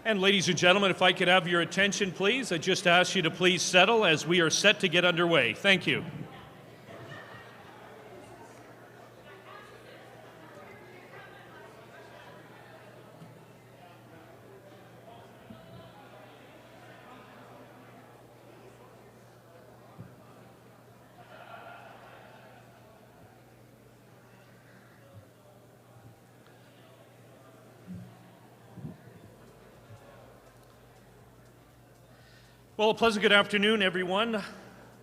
And ladies and gentlemen, if I could have your attention, please. I just ask you to please settle as we are set to get underway. Thank you. Well, a pleasant good afternoon, everyone.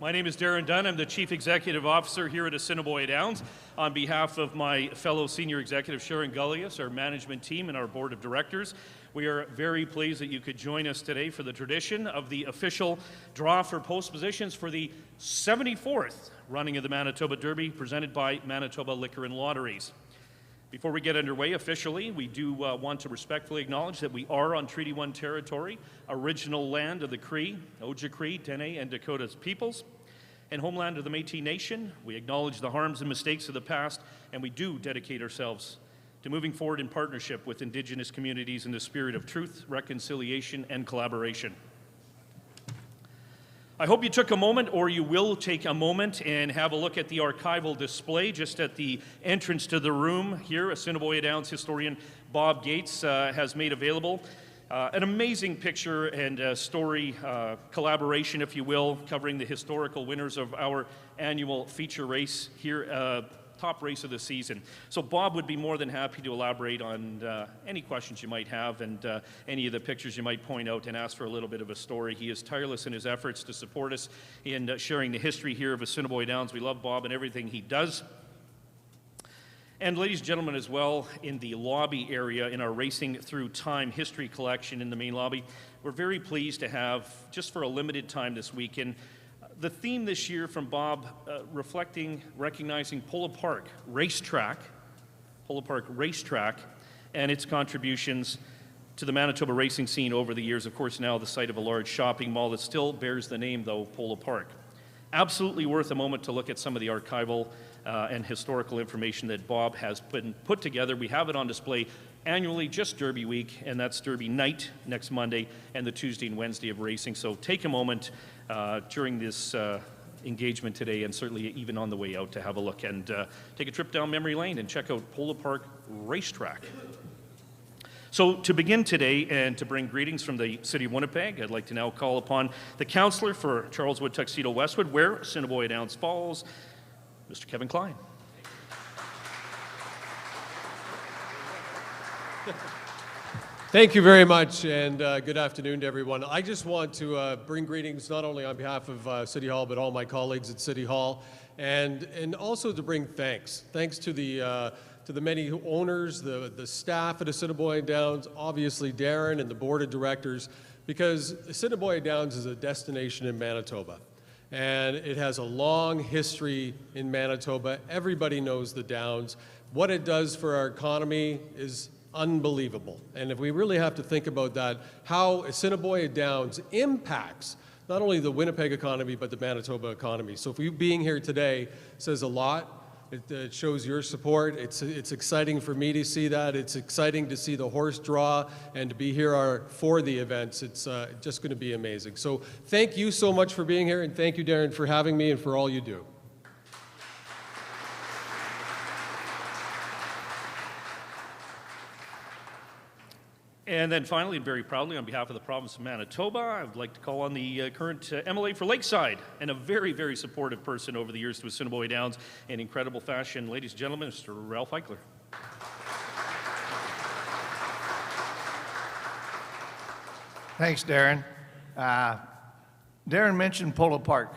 My name is Darren Dunn. I'm the Chief Executive Officer here at Assiniboia Downs. On behalf of my fellow Senior Executive Sharon Gullius, our management team, and our Board of Directors, we are very pleased that you could join us today for the tradition of the official draw for post positions for the 74th running of the Manitoba Derby, presented by Manitoba Liquor Lotteries. Before we get underway officially, we do want to respectfully acknowledge that we are on Treaty 1 territory, original land of the Cree, Ojibwe, Dene, and Dakota peoples, and homeland of the Métis Nation. We acknowledge the harms and mistakes of the past, and we do dedicate ourselves to moving forward in partnership with Indigenous communities in the spirit of truth, reconciliation, and collaboration. I hope you took a moment, or you will take a moment, and have a look at the archival display just at the entrance to the room here. Assiniboia Downs historian Bob Gates has made available an amazing picture and story collaboration, if you will, covering the historical winners of our annual feature race here, top race of the season. So Bob would be more than happy to elaborate on any questions you might have and any of the pictures you might point out and ask for a little bit of a story. He is tireless in his efforts to support us in sharing the history here of Assiniboia Downs. We love Bob and everything he does. And ladies and gentlemen, as well, in the lobby area in our Racing Through Time history collection in the main lobby, we're very pleased to have, just for a limited time this weekend, the theme this year from Bob recognizing Polo Park Racetrack, and its contributions to the Manitoba racing scene over the years. Of course, now the site of a large shopping mall that still bears the name, though, Polo Park. Absolutely worth a moment to look at some of the archival and historical information that Bob has put together. We have it on display annually, just Derby week, and that's Derby night next Monday and the Tuesday and Wednesday of racing. So take a moment during this engagement today, and certainly even on the way out, to have a look and take a trip down memory lane and check out Polo Park Racetrack. So to begin today and to bring greetings from the City of Winnipeg, I'd like to now call upon the councillor for Charleswood, Tuxedo Westwood, where Assiniboia Downs falls, Mr. Kevin Klein. Thank you very much, and good afternoon to everyone. I just want to bring greetings not only on behalf of City Hall, but all my colleagues at City Hall, and also to bring thanks to the many owners, the staff at Assiniboia Downs, obviously Darren and the Board of Directors, because Assiniboia Downs is a destination in Manitoba. And it has a long history in Manitoba. Everybody knows the Downs. What it does for our economy is unbelievable. And if we really have to think about that, how Assiniboia Downs impacts not only the Winnipeg economy, but the Manitoba economy. So if you being here today says a lot. It shows your support. It's exciting for me to see that. It's exciting to see the horse draw and to be here for the events. It's just going to be amazing. So thank you so much for being here, and thank you, Darren, for having me and for all you do. And then finally, and very proudly, on behalf of the province of Manitoba, I would like to call on the current MLA for Lakeside, and a very, very supportive person over the years to Assiniboia Downs in incredible fashion. Ladies and gentlemen, Mr. Ralph Eichler. Thanks, Darren. Darren mentioned Polo Park.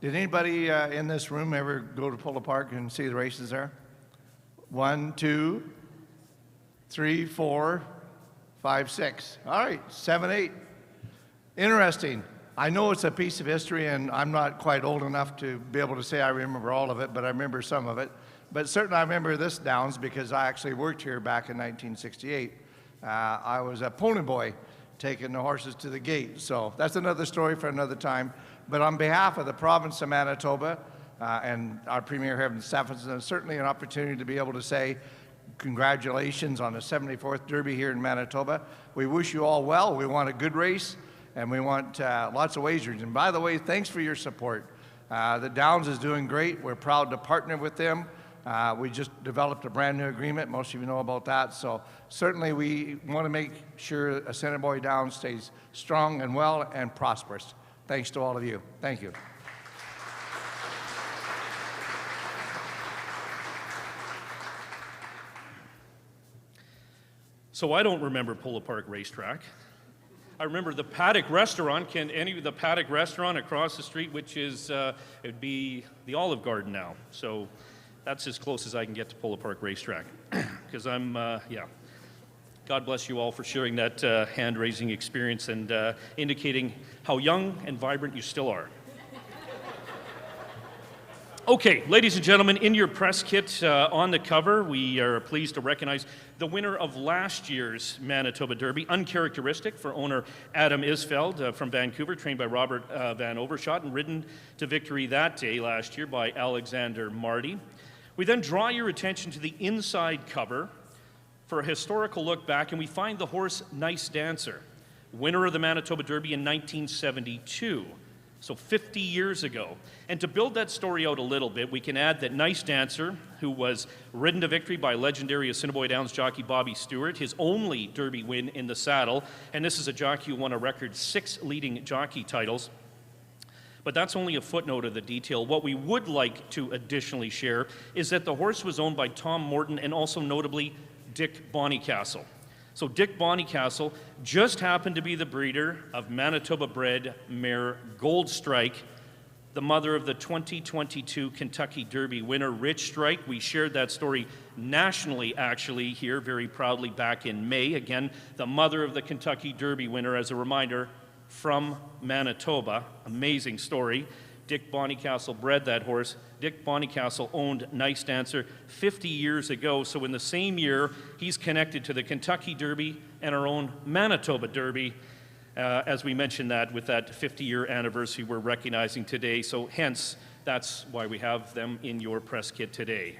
Did anybody in this room ever go to Polo Park and see the races there? 1, 2, 3, 4, 5, 6. All right, 7, 8. Interesting. I know it's a piece of history, and I'm not quite old enough to be able to say I remember all of it, but I remember some of it. But certainly I remember this Downs because I actually worked here back in 1968. I was a pony boy taking the horses to the gate. So that's another story for another time. But on behalf of the province of Manitoba and our Premier here in Stephenson, it's certainly an opportunity to be able to say congratulations on the 74th Derby here in Manitoba. We wish you all well. We want a good race, and we want lots of wagers. And by the way, thanks for your support. The Downs is doing great. We're proud to partner with them. We just developed a brand new agreement. Most of you know about that. So certainly we want to make sure Assiniboia Downs stays strong and well and prosperous. Thanks to all of you. Thank you. So I don't remember Polo Park Racetrack. I remember the Paddock Restaurant. Can any of the Paddock Restaurant across the street, which is, it'd be the Olive Garden now. So that's as close as I can get to Polo Park Racetrack. Because yeah. God bless you all for sharing that hand-raising experience and indicating how young and vibrant you still are. Okay, ladies and gentlemen, in your press kit on the cover, we are pleased to recognize the winner of last year's Manitoba Derby, Uncharacteristic, for owner Adam Isfeld from Vancouver, trained by Robert Van Overshot and ridden to victory that day last year by Alexander Marty. We then draw your attention to the inside cover for a historical look back, and we find the horse Nice Dancer, winner of the Manitoba Derby in 1972. So 50 years ago. And to build that story out a little bit, we can add that Nice Dancer, who was ridden to victory by legendary Assiniboia Downs jockey Bobby Stewart, his only Derby win in the saddle, and this is a jockey who won a record 6 leading jockey titles. But that's only a footnote of the detail. What we would like to additionally share is that the horse was owned by Tom Morton and also notably Dick Bonnycastle. So Dick Bonnycastle just happened to be the breeder of Manitoba-bred mare Gold Strike, the mother of the 2022 Kentucky Derby winner Rich Strike. We shared that story nationally, actually, here very proudly back in May. Again, the mother of the Kentucky Derby winner, as a reminder, from Manitoba. Amazing story. Dick Bonnycastle bred that horse. Dick Bonnycastle owned Nice Dancer 50 years ago, so in the same year, he's connected to the Kentucky Derby and our own Manitoba Derby, as we mentioned that with that 50-year anniversary we're recognizing today, so hence, that's why we have them in your press kit today.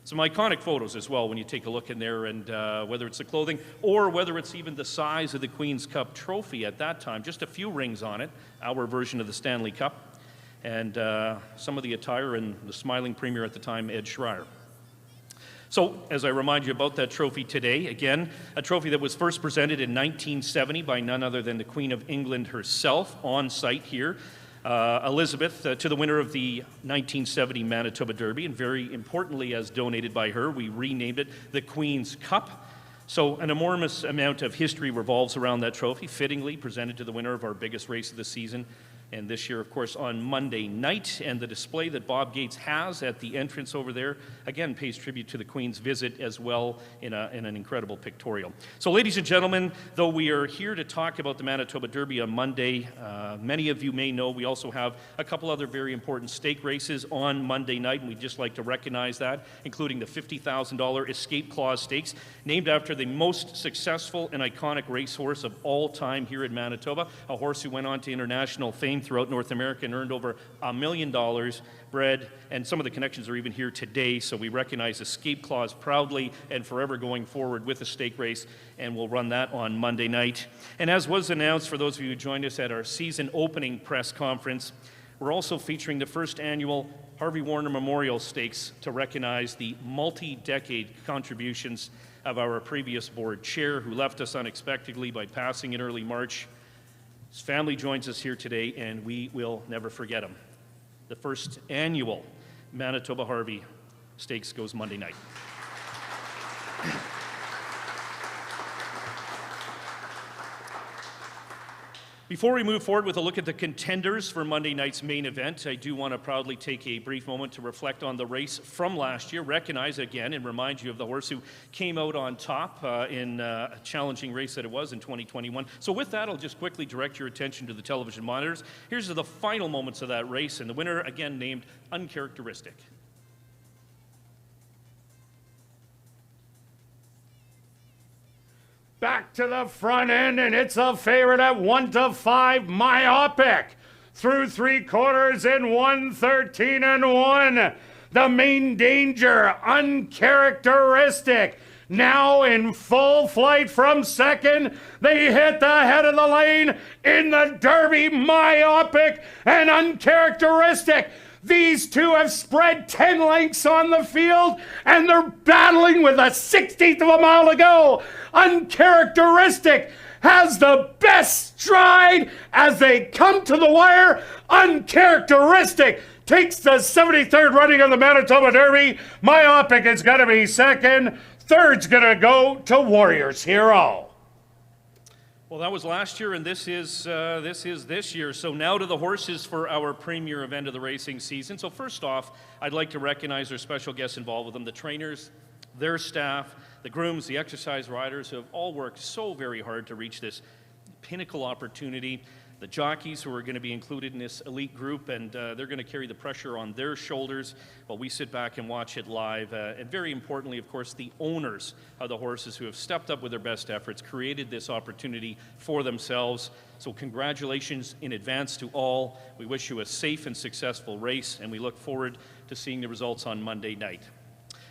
Some iconic photos as well when you take a look in there, and whether it's the clothing or whether it's even the size of the Queen's Cup trophy at that time, just a few rings on it, our version of the Stanley Cup, and some of the attire and the smiling premier at the time, Ed Schreier. So, as I remind you about that trophy today, again, a trophy that was first presented in 1970 by none other than the Queen of England herself on site here, Elizabeth, to the winner of the 1970 Manitoba Derby, and very importantly, as donated by her, we renamed it the Queen's Cup. So an enormous amount of history revolves around that trophy, fittingly presented to the winner of our biggest race of the season, and this year, of course, on Monday night. And the display that Bob Gates has at the entrance over there, again, pays tribute to the Queen's visit as well in an incredible pictorial. So, ladies and gentlemen, though we are here to talk about the Manitoba Derby on Monday, many of you may know we also have a couple other very important stake races on Monday night, and we'd just like to recognize that, including the $50,000 Escape Clause Stakes, named after the most successful and iconic racehorse of all time here in Manitoba, a horse who went on to international fame throughout North America and earned over $1 million, bred, and some of the connections are even here today, so we recognize Escape Clause proudly and forever going forward with the stake race, and we'll run that on Monday night. And as was announced for those of you who joined us at our season opening press conference, we're also featuring the first annual Harvey Warner Memorial Stakes to recognize the multi-decade contributions of our previous board chair, who left us unexpectedly by passing in early March. His family joins us here today, and we will never forget him. The first annual Manitoba Harvey Stakes goes Monday night. Before we move forward with a look at the contenders for Monday night's main event, I do want to proudly take a brief moment to reflect on the race from last year, recognize again and remind you of the horse who came out on top in a challenging race that it was in 2021. So with that, I'll just quickly direct your attention to the television monitors. Here's the final moments of that race, and the winner again named Uncharacteristic. Back to the front end, and it's a favorite at 1-5, Myopic. Through 3/4 in 1:13 and 1. The Main Danger, Uncharacteristic. Now in full flight from second, they hit the head of the lane in the Derby, myopic and uncharacteristic. These two have spread 10 lengths on the field, and they're battling with a 16th of a mile to go. Uncharacteristic has the best stride as they come to the wire. Uncharacteristic takes the 73rd running of the Manitoba Derby. Myopic is going to be second. Third's going to go to Warriors Hero. Well, that was last year, and this is this year. So now to the horses for our premier event of the racing season. So first off, I'd like to recognize our special guests involved with them, the trainers, their staff, the grooms, the exercise riders who have all worked so very hard to reach this pinnacle opportunity. The jockeys who are going to be included in this elite group, and they're going to carry the pressure on their shoulders while we sit back and watch it live. And very importantly, of course, the owners of the horses who have stepped up with their best efforts, created this opportunity for themselves. So congratulations in advance to all. We wish you a safe and successful race, and we look forward to seeing the results on Monday night.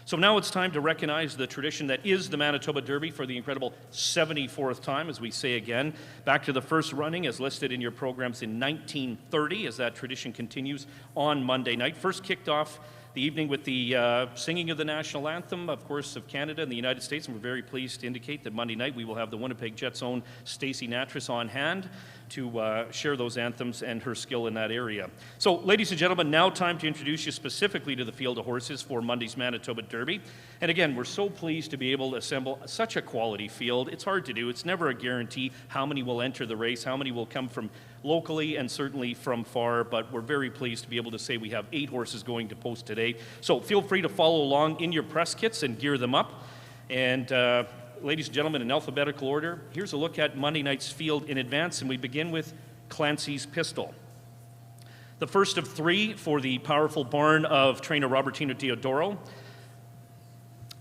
So now it's time to recognize the tradition that is the Manitoba Derby for the incredible 74th time, as we say again. Back to the first running as listed in your programs in 1930, as that tradition continues on Monday night. First kicked off the evening with the singing of the national anthem, of course, of Canada and the United States, and we're very pleased to indicate that Monday night we will have the Winnipeg Jets' own Stacey Natras on hand to share those anthems and her skill in that area. So, ladies and gentlemen, now time to introduce you specifically to the field of horses for Monday's Manitoba Derby. And again, we're so pleased to be able to assemble such a quality field. It's hard to do. It's never a guarantee how many will enter the race, how many will come from locally and certainly from far, but we're very pleased to be able to say we have 8 horses going to post today. So feel free to follow along in your press kits and gear them up. And ladies and gentlemen, in alphabetical order, here's a look at Monday night's field in advance, and we begin with Clancy's Pistol. The first of 3 for the powerful barn of trainer Robertino Teodoro.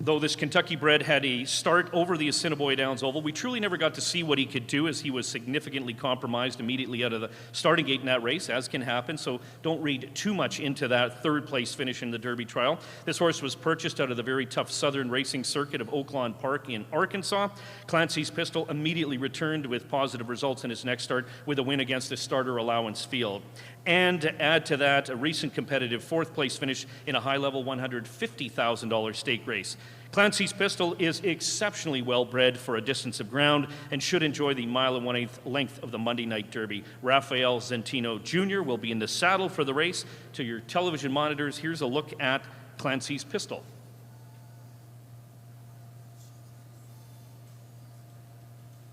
Though this Kentucky bred had a start over the Assiniboia Downs Oval, we truly never got to see what he could do, as he was significantly compromised immediately out of the starting gate in that race, as can happen, so don't read too much into that third place finish in the Derby trial. This horse was purchased out of the very tough southern racing circuit of Oaklawn Park in Arkansas. Clancy's Pistol immediately returned with positive results in his next start with a win against the starter allowance field. And to add to that, a recent competitive 4th place finish in a high-level $150,000 stake race. Clancy's Pistol is exceptionally well-bred for a distance of ground and should enjoy the 1 1/8 length of the Monday Night Derby. Rafael Zentino Jr. will be in the saddle for the race. To your television monitors, here's a look at Clancy's Pistol.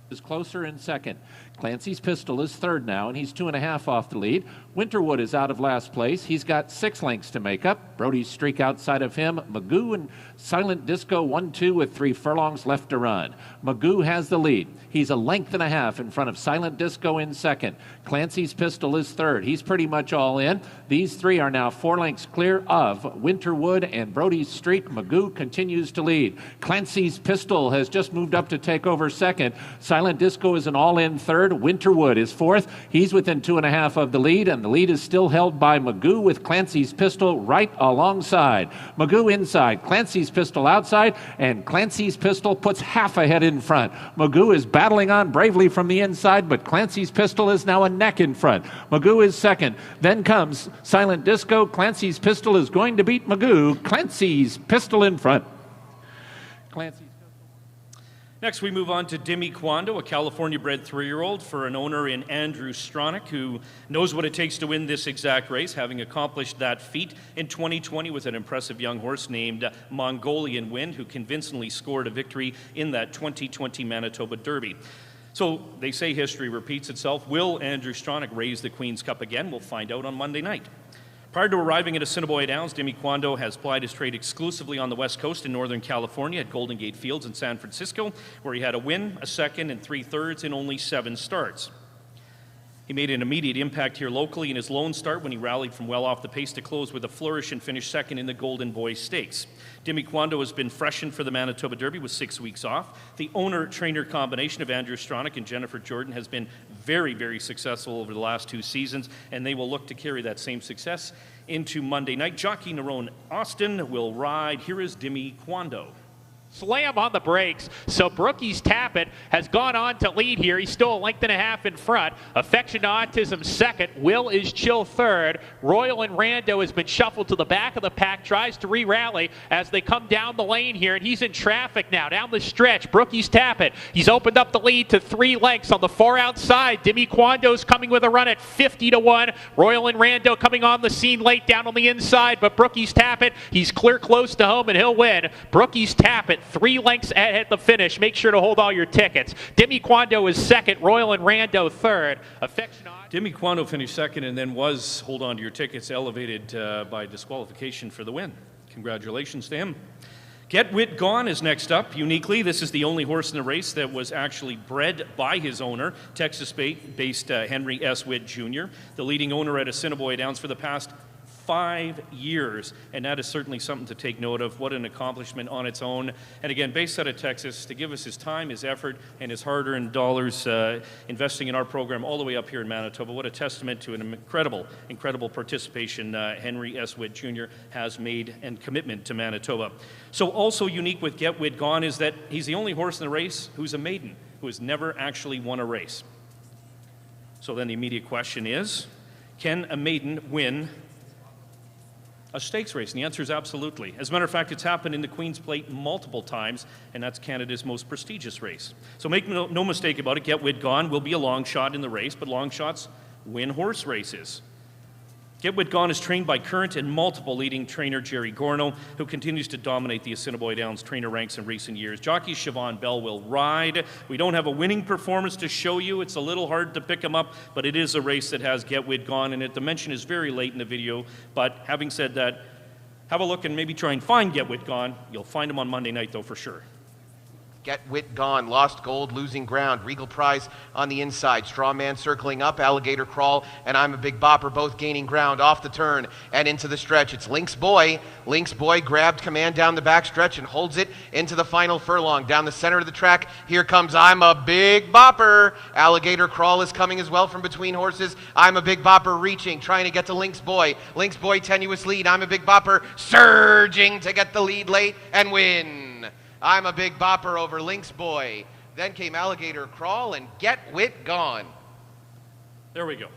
Is closer in second. Clancy's Pistol is third now, and he's 2.5 off the lead. Winterwood is out of last place. He's got 6 lengths to make up. Brody's Streak outside of him. Magoo and Silent Disco 1-2 with 3 furlongs left to run. Magoo has the lead. He's 1.5 lengths in front of Silent Disco in second. Clancy's Pistol is third. He's pretty much all in. These 3 are now 4 lengths clear of Winterwood and Brody's Streak. Magoo continues to lead. Clancy's Pistol has just moved up to take over second. Silent Disco is an all-in third. Winterwood is fourth. He's within 2.5 of the lead, and the lead is still held by Magoo with Clancy's Pistol right alongside. Magoo inside, Clancy's Pistol outside, and Clancy's Pistol puts half a head in front. Magoo is battling on bravely from the inside, but Clancy's Pistol is now a neck in front. Magoo is second. Then comes Silent Disco. Clancy's Pistol is going to beat Magoo. Clancy's Pistol in front. Clancy's Next, we move on to Demi Kwando, a California-bred 3-year-old for an owner in Andrew Stronach, who knows what it takes to win this exact race, having accomplished that feat in 2020 with an impressive young horse named Mongolian Wind, who convincingly scored a victory in that 2020 Manitoba Derby. So they say history repeats itself. Will Andrew Stronach raise the Queen's Cup again? We'll find out on Monday night. Prior to arriving at Assiniboia Downs, Demi Kwando has plied his trade exclusively on the West Coast in Northern California at Golden Gate Fields in San Francisco, where he had a win, a second, and 3/3 in only 7 starts. He made an immediate impact here locally in his lone start when he rallied from well off the pace to close with a flourish and finish second in the Golden Boy Stakes. Demi Kwando has been freshened for the Manitoba Derby with 6 weeks off. The owner-trainer combination of Andrew Stronach and Jennifer Jordan has been very, very successful over the last 2 seasons, and they will look to carry that same success into Monday night. Jockey Nerone Austin will ride. Here is Demi Kwando. Slam on the brakes. So Brookie's Tappet has gone on to lead here. He's still a length and a half in front. Affection to Autism second. Will is Chill third. Royal and Rando has been shuffled to the back of the pack. Tries to re-rally as they come down the lane here. And he's in traffic now down the stretch. Brookie's Tappet. He's opened up the lead to 3 lengths on the far outside. Demi Quando's coming with a run at 50-1. Royal and Rando coming on the scene late down on the inside. But Brookie's Tappet, he's clear close to home and he'll win. Brookie's Tappet 3 lengths at the finish. Make sure to hold all your tickets. Demi Quando is second. Royal and Rando third. Demi Quando finished second and then was, hold on to your tickets, elevated by disqualification for the win. Congratulations to him. Get Wit Gone is next up. Uniquely, this is the only horse in the race that was actually bred by his owner, Texas-based Henry S. Witt Jr., the leading owner at Assiniboia Downs for the past 5 years, and that is certainly something to take note of. What an accomplishment on its own. And again, based out of Texas, to give us his time, his effort, and his hard-earned dollars investing in our program all the way up here in Manitoba. What a testament to an incredible participation Henry S. Witt Jr. has made and commitment to Manitoba. So also unique with Get Wit Gone is that he's the only horse in the race who's a maiden, who has never actually won a race. So then the immediate question is, can a maiden win a stakes race? And the answer is absolutely. As a matter of fact, it's happened in the Queen's Plate multiple times, and that's Canada's most prestigious race. So make no mistake about it, Get Wit Gone will be a long shot in the race, but long shots win horse races. Get Wit Gone is trained by current and multiple leading trainer Jerry Gorno, who continues to dominate the Assiniboia Downs trainer ranks in recent years. Jockey Siobhan Bell will ride. We don't have a winning performance to show you. It's a little hard to pick him up, but it is a race that has Get Wit Gone in it. The mention is very late in the video, but having said that, have a look and maybe try and find Get Wit Gone. You'll find him on Monday night, though, for sure. Get Wit Gone, Lost Gold, losing ground. Regal Prize on the inside. Straw Man circling up. Alligator Crawl and I'm a Big Bopper both gaining ground off the turn and into the stretch. It's Lynx Boy. Lynx Boy grabbed command down the back stretch and holds it into the final furlong. Down the center of the track, here comes I'm a Big Bopper. Alligator Crawl is coming as well from between horses. I'm a Big Bopper reaching, trying to get to Lynx Boy. Lynx Boy tenuous lead. I'm a Big Bopper surging to get the lead late and win. I'm a Big Bopper over Lynx Boy. Then came Alligator Crawl and Get Wit Gone. There we go.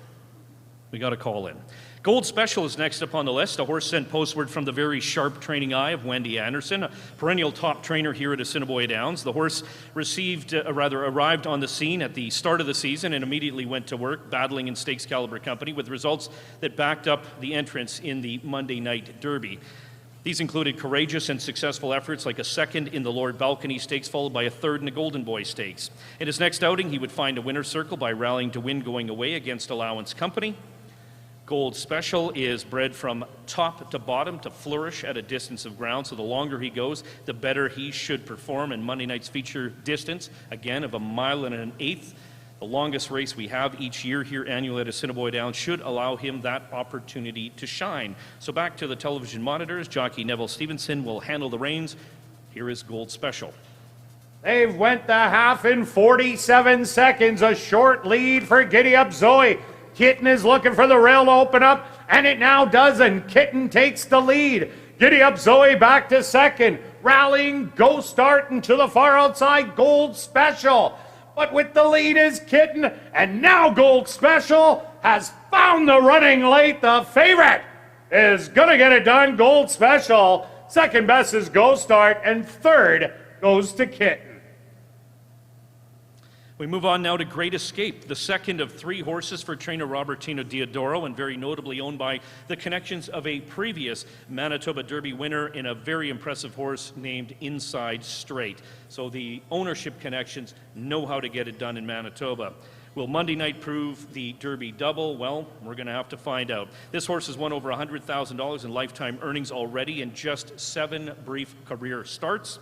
We got a call in. Gold Special is next up on the list, a horse sent postward from the very sharp training eye of Wendy Anderson, a perennial top trainer here at Assiniboia Downs. The horse arrived on the scene at the start of the season and immediately went to work, battling in Stakes Caliber Company with results that backed up the entrance in the Monday Night Derby. These included courageous and successful efforts like a second in the Lord Balcony Stakes, followed by a third in the Golden Boy Stakes. In his next outing, he would find a winner's circle by rallying to win going away against Allowance Company. Gold Special is bred from top to bottom to flourish at a distance of ground, so the longer he goes, the better he should perform. And Monday night's feature distance, again, of 1.1 miles, the longest race we have each year here annually at Assiniboia Downs, should allow him that opportunity to shine. So back to the television monitors, jockey Neville Stevenson will handle the reins. Here is Gold Special. They've went the half in 47 seconds, a short lead for Giddy Up Zoe. Kitten is looking for the rail to open up, and it now does, and Kitten takes the lead. Giddy Up Zoe back to second, rallying, go start, and to the far outside, Gold Special. But with the lead is Kitten, and now Gold Special has found the running late. The favorite is going to get it done, Gold Special. Second best is Go Start, and third goes to Kitten. We move on now to Great Escape, the second of 3 horses for trainer Robertino Diodoro, and very notably owned by the connections of a previous Manitoba Derby winner in a very impressive horse named Inside Straight. So the ownership connections know how to get it done in Manitoba. Will Monday night prove the Derby double? Well, we're going to have to find out. This horse has won over $100,000 in lifetime earnings already in just 7 brief career starts.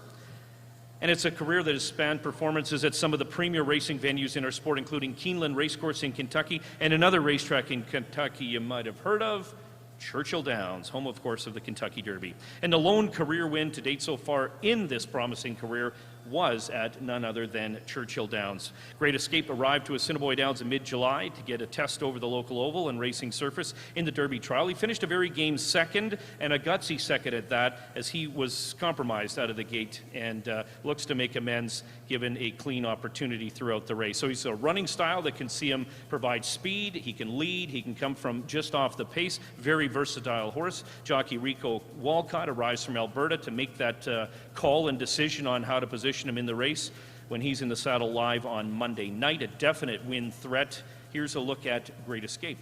And it's a career that has spanned performances at some of the premier racing venues in our sport, including Keeneland Racecourse in Kentucky and another racetrack in Kentucky you might have heard of, Churchill Downs, home, of course, of the Kentucky Derby. And the lone career win to date so far in this promising career was at none other than Churchill Downs. Great Escape arrived to Assiniboia Downs in mid-July to get a test over the local oval and racing surface in the Derby trial. He finished a very game second, and a gutsy second at that, as he was compromised out of the gate and looks to make amends given a clean opportunity throughout the race. So he's a running style that can see him provide speed, he can lead, he can come from just off the pace. Very versatile horse. Jockey Rico Walcott arrives from Alberta to make that call and decision on how to position him in the race when he's in the saddle live on Monday night. A definite win threat. Here's a look at Great Escape.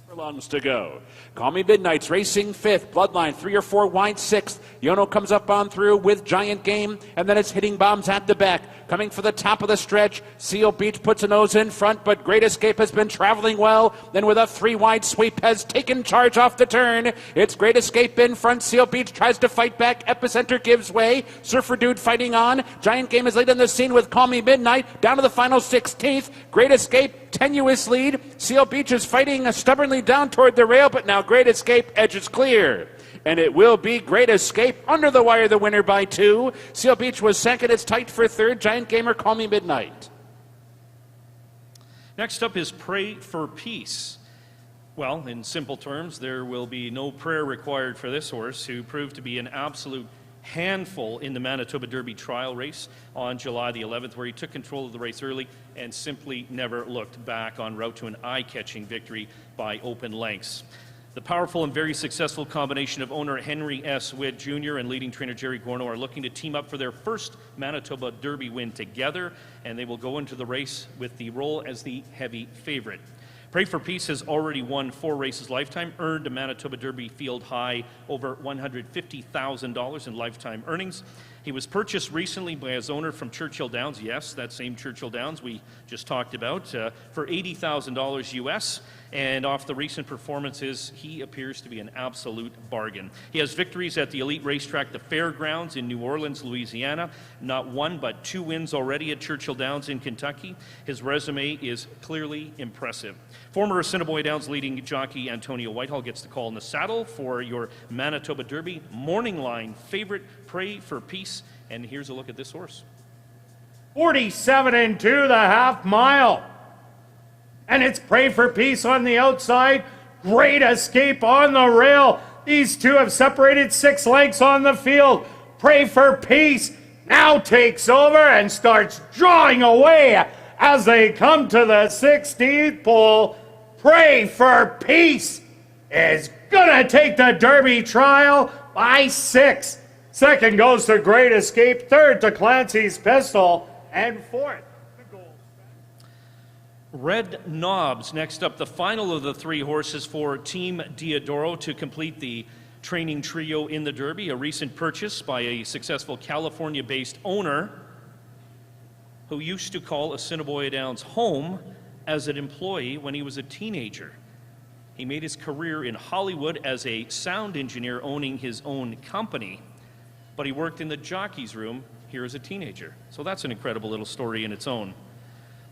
Furlongs to go. Call Me Midnight's racing fifth. Bloodline 3 or 4 wide sixth. Yono comes up on through with Giant Game, and then it's Hitting Bombs at the back. Coming for the top of the stretch, Seal Beach puts a nose in front, but Great Escape has been traveling well. Then with a 3 wide sweep has taken charge off the turn. It's Great Escape in front. Seal Beach tries to fight back. Epicenter gives way. Surfer Dude fighting on. Giant Game is late on the scene with Call Me Midnight. Down to the final 16th. Great Escape, tenuous lead. Seal Beach is fighting stubbornly down toward the rail, but now Great Escape edges clear. And it will be Great Escape under the wire, the winner by 2. Seal Beach was second. It's tight for third. Giant Gamer, Call Me Midnight. Next up is Pray for Peace. Well, in simple terms, there will be no prayer required for this horse, who proved to be an absolute handful in the Manitoba Derby trial race on July the 11th, where he took control of the race early and simply never looked back en route to an eye-catching victory by open lengths. The powerful and very successful combination of owner Henry S. Witt Jr. and leading trainer Jerry Gorno are looking to team up for their first Manitoba Derby win together, and they will go into the race with the role as the heavy favorite. Pray for Peace has already won 4 races lifetime, earned a Manitoba Derby field high over $150,000 in lifetime earnings. He was purchased recently by his owner from Churchill Downs, yes, that same Churchill Downs we just talked about, for $80,000 US. And off the recent performances, he appears to be an absolute bargain. He has victories at the elite racetrack, the Fairgrounds in New Orleans, Louisiana. Not 1, but 2 wins already at Churchill Downs in Kentucky. His resume is clearly impressive. Former Assiniboia Downs leading jockey Antonio Whitehall gets the call in the saddle for your Manitoba Derby morning line favorite, Pray for Peace. And here's a look at this horse. 47 2 the half mile. And it's Pray for Peace on the outside. Great Escape on the rail. These two have separated 6 lengths on the field. Pray for Peace now takes over and starts drawing away as they come to the 16th pole. Pray for Peace is gonna take the Derby trial by 6. Second goes to Great Escape. Third to Clancy's Pistol. And fourth, Red Knobs, next up, the final of the 3 horses for Team Diodoro to complete the training trio in the Derby, a recent purchase by a successful California-based owner who used to call Assiniboia Downs home as an employee when he was a teenager. He made his career in Hollywood as a sound engineer owning his own company, but he worked in the jockey's room here as a teenager. So that's an incredible little story in its own.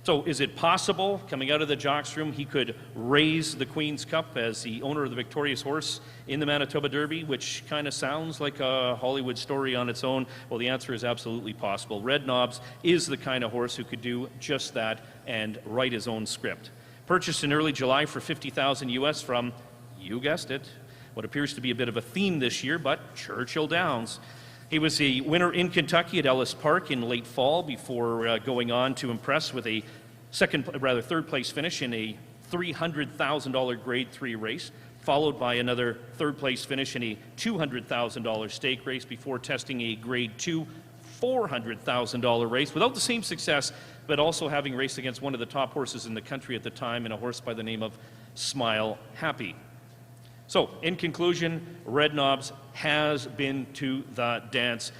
So is it possible, coming out of the jock's room, he could raise the Queen's Cup as the owner of the victorious horse in the Manitoba Derby, which kind of sounds like a Hollywood story on its own? Well, the answer is absolutely possible. Red Knobs is the kind of horse who could do just that and write his own script. Purchased in early July for $50,000 US from, you guessed it, what appears to be a bit of a theme this year, but Churchill Downs. He was a winner in Kentucky at Ellis Park in late fall before going on to impress with a third place finish in a $300,000 Grade 3 race, followed by another third place finish in a $200,000 stake race before testing a Grade 2 $400,000 race without the same success, but also having raced against one of the top horses in the country at the time, and a horse by the name of Smile Happy. So, in conclusion, Red Knobs has been to the dance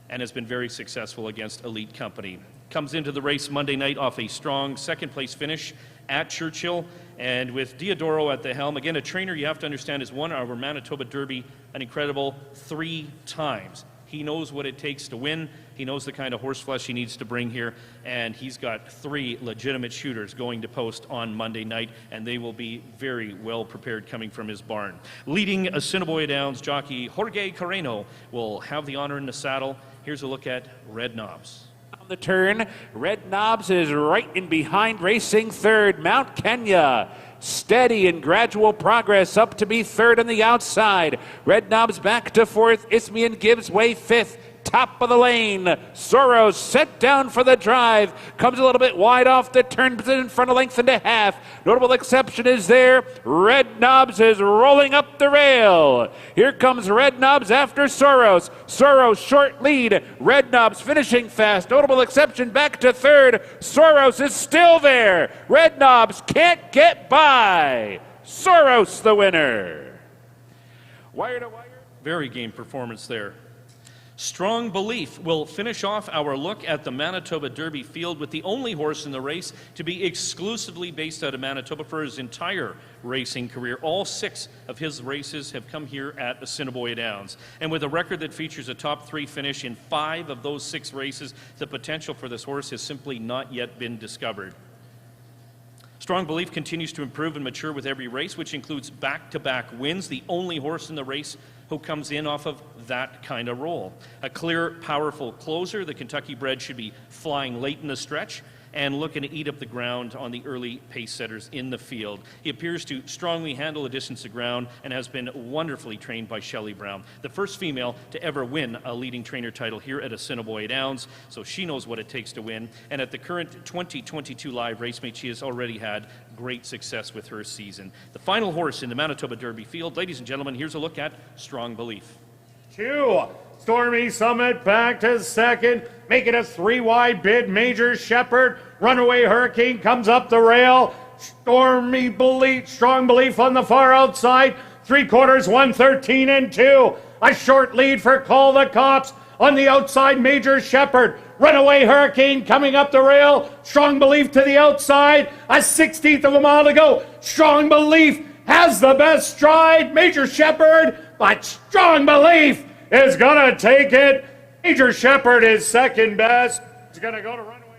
and has been very successful against elite company. Comes into the race Monday night off a strong second-place finish at Churchill, and with Diodoro at the helm, again, a trainer you have to understand has won our Manitoba Derby an incredible 3 times. He knows what it takes to win. He knows the kind of horse flesh he needs to bring here, and he's got 3 legitimate shooters going to post on Monday night, and they will be very well prepared coming from his barn. Leading Assiniboia Downs jockey Jorge Carreno will have the honor in the saddle. Here's a look at Red Knobs. On the turn, Red Knobs is right in behind, racing third. Mount Kenya, steady and gradual progress up to be third on the outside. Red Knobs back to fourth. Isthmian gives way fifth. Top of the lane, Soros set down for the drive, comes a little bit wide off the turn, but in front, a length and a half. Notable exception is there. Red Knobs is rolling up the rail. Here comes Red Knobs after Soros. Soros short lead. Red Knobs finishing fast. Notable exception back to third. Soros is still there. Red Knobs can't get by. Soros the winner. Wire to wire. Very game performance there. Strong Belief will finish off our look at the Manitoba Derby field with the only horse in the race to be exclusively based out of Manitoba for his entire racing career. All 6 of his races have come here at Assiniboia Downs. And with a record that features a top 3 finish in 5 of those 6 races, the potential for this horse has simply not yet been discovered. Strong Belief continues to improve and mature with every race, which includes back-to-back wins, the only horse in the race who comes in off of that kind of role. A clear, powerful closer, the Kentucky bred should be flying late in the stretch and looking to eat up the ground on the early pace setters in the field. He appears to strongly handle the distance of ground and has been wonderfully trained by Shelley Brown, the first female to ever win a leading trainer title here at Assiniboia Downs, so she knows what it takes to win. And at the current 2022 live race meet, she has already had great success with her season. The final horse in the Manitoba Derby field, ladies and gentlemen, here's a look at Strong Belief. 2, Stormy Summit back to second, making a 3 wide bid. Major Shepherd, Runaway Hurricane comes up the rail. Strong Belief on the far outside. 3/4, 113 and 2. A short lead for Call the Cops. On the outside, Major Shepherd. Runaway Hurricane coming up the rail. Strong Belief to the outside. A 16th of a mile to go. Strong Belief has the best stride. Major Shepherd, but Strong Belief is going to take it. Major Shepherd is second best. It's going to go to Runaway.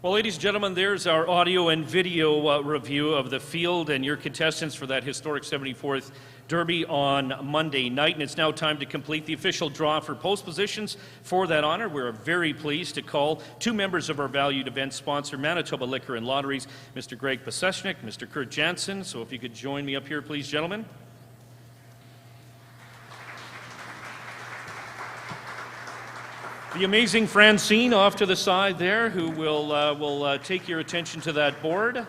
Well, ladies and gentlemen, there's our audio and video review of the field and your contestants for that historic 74th Derby on Monday night. And it's now time to complete the official draw for post positions for that honor. We're very pleased to call 2 members of our valued event sponsor, Manitoba Liquor and Lotteries, Mr. Greg Pasechnik, Mr. Kurt Jansen. So if you could join me up here, please, gentlemen. The amazing Francine off to the side there, who will take your attention to that board.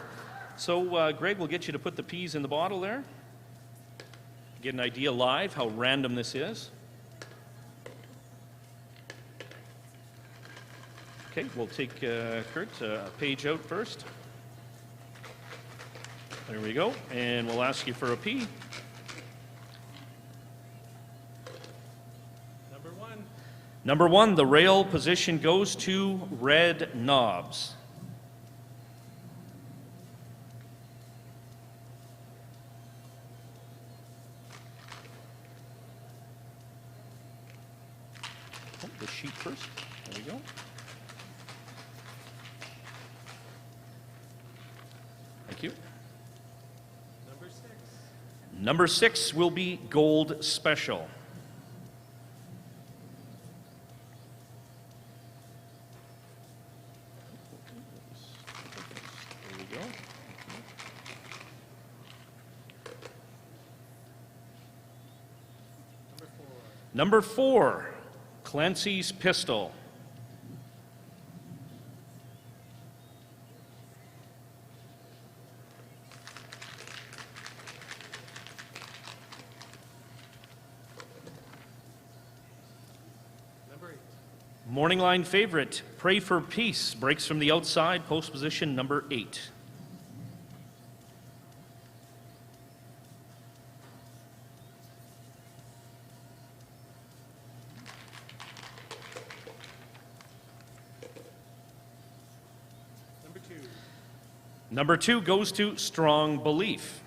So, Greg, we'll get you to put the peas in the bottle there. Get an idea live how random this is. Okay, we'll take, Kurt, a page out first. There we go. And we'll ask you for a pea. Number 1, the rail position goes to Red Knobs. Oh, the sheet first. There we go. Thank you. Number 6 will be Gold Special. Number 4, Clancy's Pistol. Number 8. Morning line favorite, Pray for Peace, breaks from the outside, post position number 8. Number 2 goes to Strong Belief.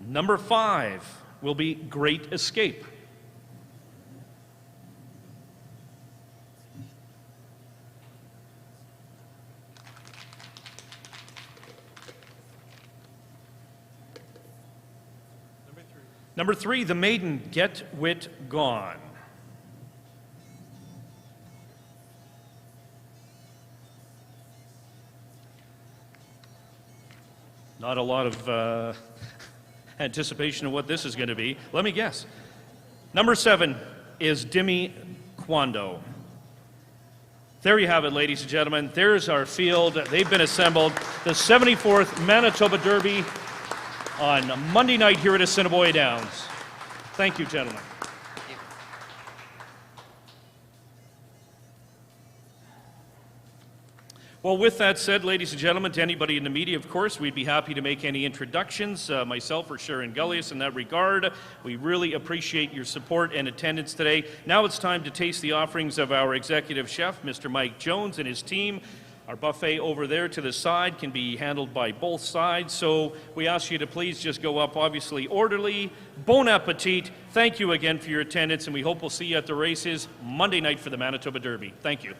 Number 5 will be Great Escape. Number 3, the maiden Get Wit Gone. Not a lot of anticipation of what this is going to be. Let me guess. Number 7 is Dimi Kwando. There you have it, ladies and gentlemen. There's our field. They've been assembled. The 74th Manitoba Derby on Monday night here at Assiniboia Downs. Thank you, gentlemen. Well, with that said, ladies and gentlemen, to anybody in the media, of course, we'd be happy to make any introductions, myself or Sharon Gullius in that regard. We really appreciate your support and attendance today. Now it's time to taste the offerings of our executive chef, Mr. Mike Jones, and his team. Our buffet over there to the side can be handled by both sides, so we ask you to please just go up, obviously, orderly. Bon appetit. Thank you again for your attendance, and we hope we'll see you at the races Monday night for the Manitoba Derby. Thank you.